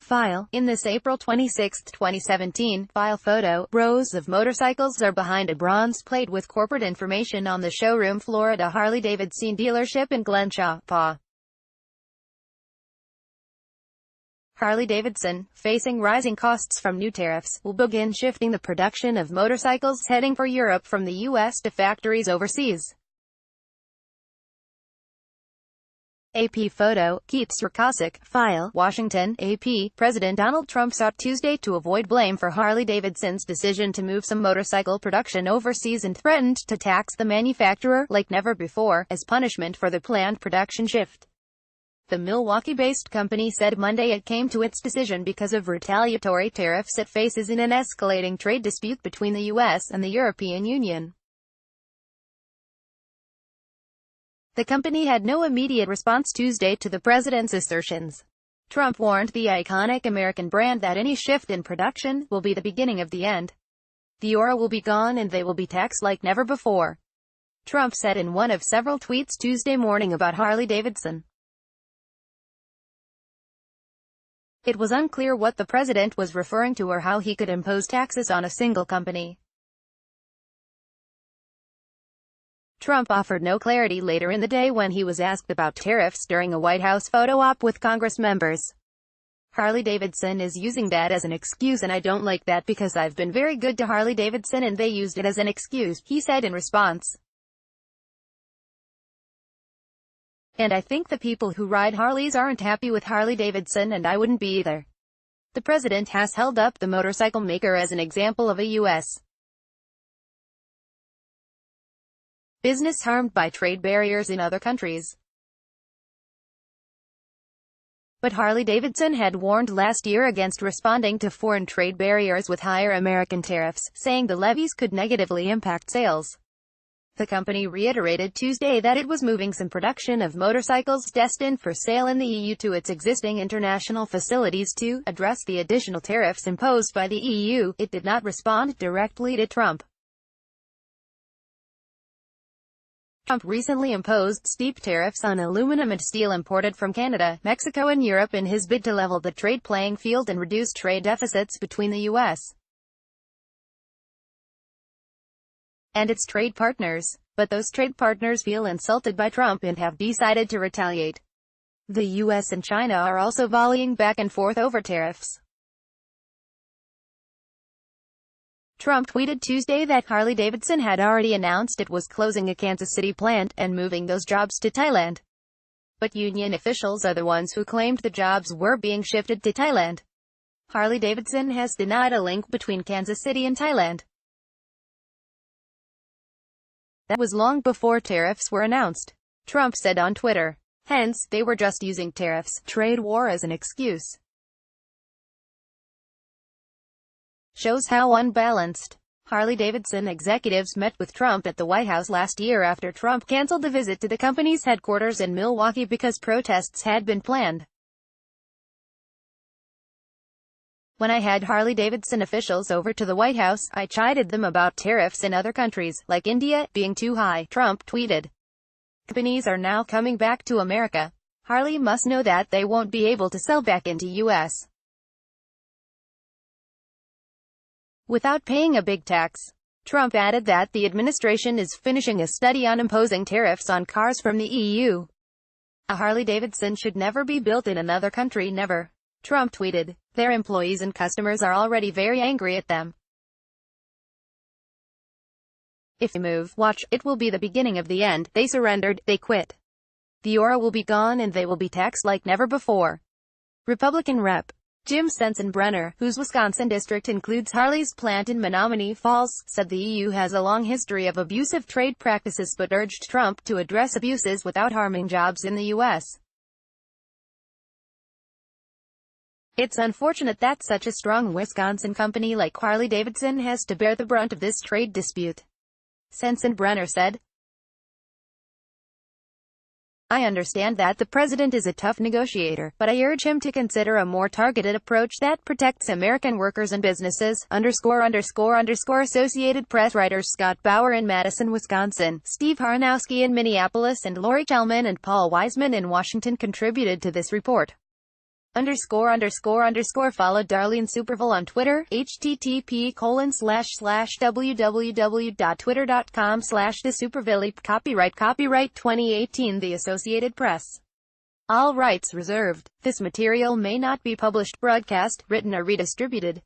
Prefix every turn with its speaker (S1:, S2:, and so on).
S1: File. In this April 26, 2017, file photo, rows of motorcycles are behind a bronze plate with corporate information on the showroom floor at a Harley-Davidson dealership in Glenshaw, PA. Harley-Davidson, facing rising costs from new tariffs, will begin shifting the production of motorcycles heading for Europe from the U.S. to factories overseas. AP photo, Keats Rakosik. File, Washington, AP. President Donald Trump sought Tuesday to avoid blame for Harley-Davidson's decision to move some motorcycle production overseas and threatened to tax the manufacturer, like never before, as punishment for the planned production shift. The Milwaukee-based company said Monday it came to its decision because of retaliatory tariffs it faces in an escalating trade dispute between the U.S. and the European Union. The company had no immediate response Tuesday to the president's assertions. Trump warned the iconic American brand that any shift in production will be the beginning of the end. The aura will be gone and they will be taxed like never before, Trump said in one of several tweets Tuesday morning about Harley-Davidson. It was unclear what the president was referring to or how he could impose taxes on a single company. Trump offered no clarity later in the day when he was asked about tariffs during a White House photo op with Congress members. Harley-Davidson is using that as an excuse and I don't like that because I've been very good to Harley-Davidson and they used it as an excuse, he said in response. And I think the people who ride Harleys aren't happy with Harley-Davidson and I wouldn't be either. The president has held up the motorcycle maker as an example of a U.S. business harmed by trade barriers in other countries. But Harley-Davidson had warned last year against responding to foreign trade barriers with higher American tariffs, saying the levies could negatively impact sales. The company reiterated Tuesday that it was moving some production of motorcycles destined for sale in the EU to its existing international facilities to address the additional tariffs imposed by the EU. It did not respond directly to Trump. Trump recently imposed steep tariffs on aluminum and steel imported from Canada, Mexico and Europe in his bid to level the trade playing field and reduce trade deficits between the U.S. and its trade partners. But those trade partners feel insulted by Trump and have decided to retaliate. The U.S. and China are also volleying back and forth over tariffs. Trump tweeted Tuesday that Harley-Davidson had already announced it was closing a Kansas City plant and moving those jobs to Thailand. But union officials are the ones who claimed the jobs were being shifted to Thailand. Harley-Davidson has denied a link between Kansas City and Thailand. That was long before tariffs were announced, Trump said on Twitter. Hence, they were just using tariffs, trade war as an excuse. Shows how unbalanced. Harley-Davidson executives met with Trump at the White House last year after Trump canceled a visit to the company's headquarters in Milwaukee because protests had been planned. When I had Harley-Davidson officials over to the White House, I chided them about tariffs in other countries, like India, being too high, Trump tweeted. Companies are now coming back to America. Harley must know that they won't be able to sell back into U.S. without paying a big tax. Trump added that the administration is finishing a study on imposing tariffs on cars from the EU. A Harley-Davidson should never be built in another country, never. Trump tweeted. Their employees and customers are already very angry at them. If they move, watch, it will be the beginning of the end. They surrendered, they quit. The aura will be gone and they will be taxed like never before. Republican Rep. Jim Sensenbrenner, whose Wisconsin district includes Harley's plant in Menominee Falls, said the EU has a long history of abusive trade practices but urged Trump to address abuses without harming jobs in the U.S. It's unfortunate that such a strong Wisconsin company like Harley-Davidson has to bear the brunt of this trade dispute, Sensenbrenner said. I understand that the president is a tough negotiator, but I urge him to consider a more targeted approach that protects American workers and businesses, Associated Press writers Scott Bauer in Madison, Wisconsin, Steve Harnowski in Minneapolis and Lori Chalman and Paul Wiseman in Washington contributed to this report. Follow Darlene Superville on Twitter, http://www.twitter.com/thesuperville. Copyright 2018 The Associated Press. All rights reserved. This material may not be published, broadcast, written or redistributed.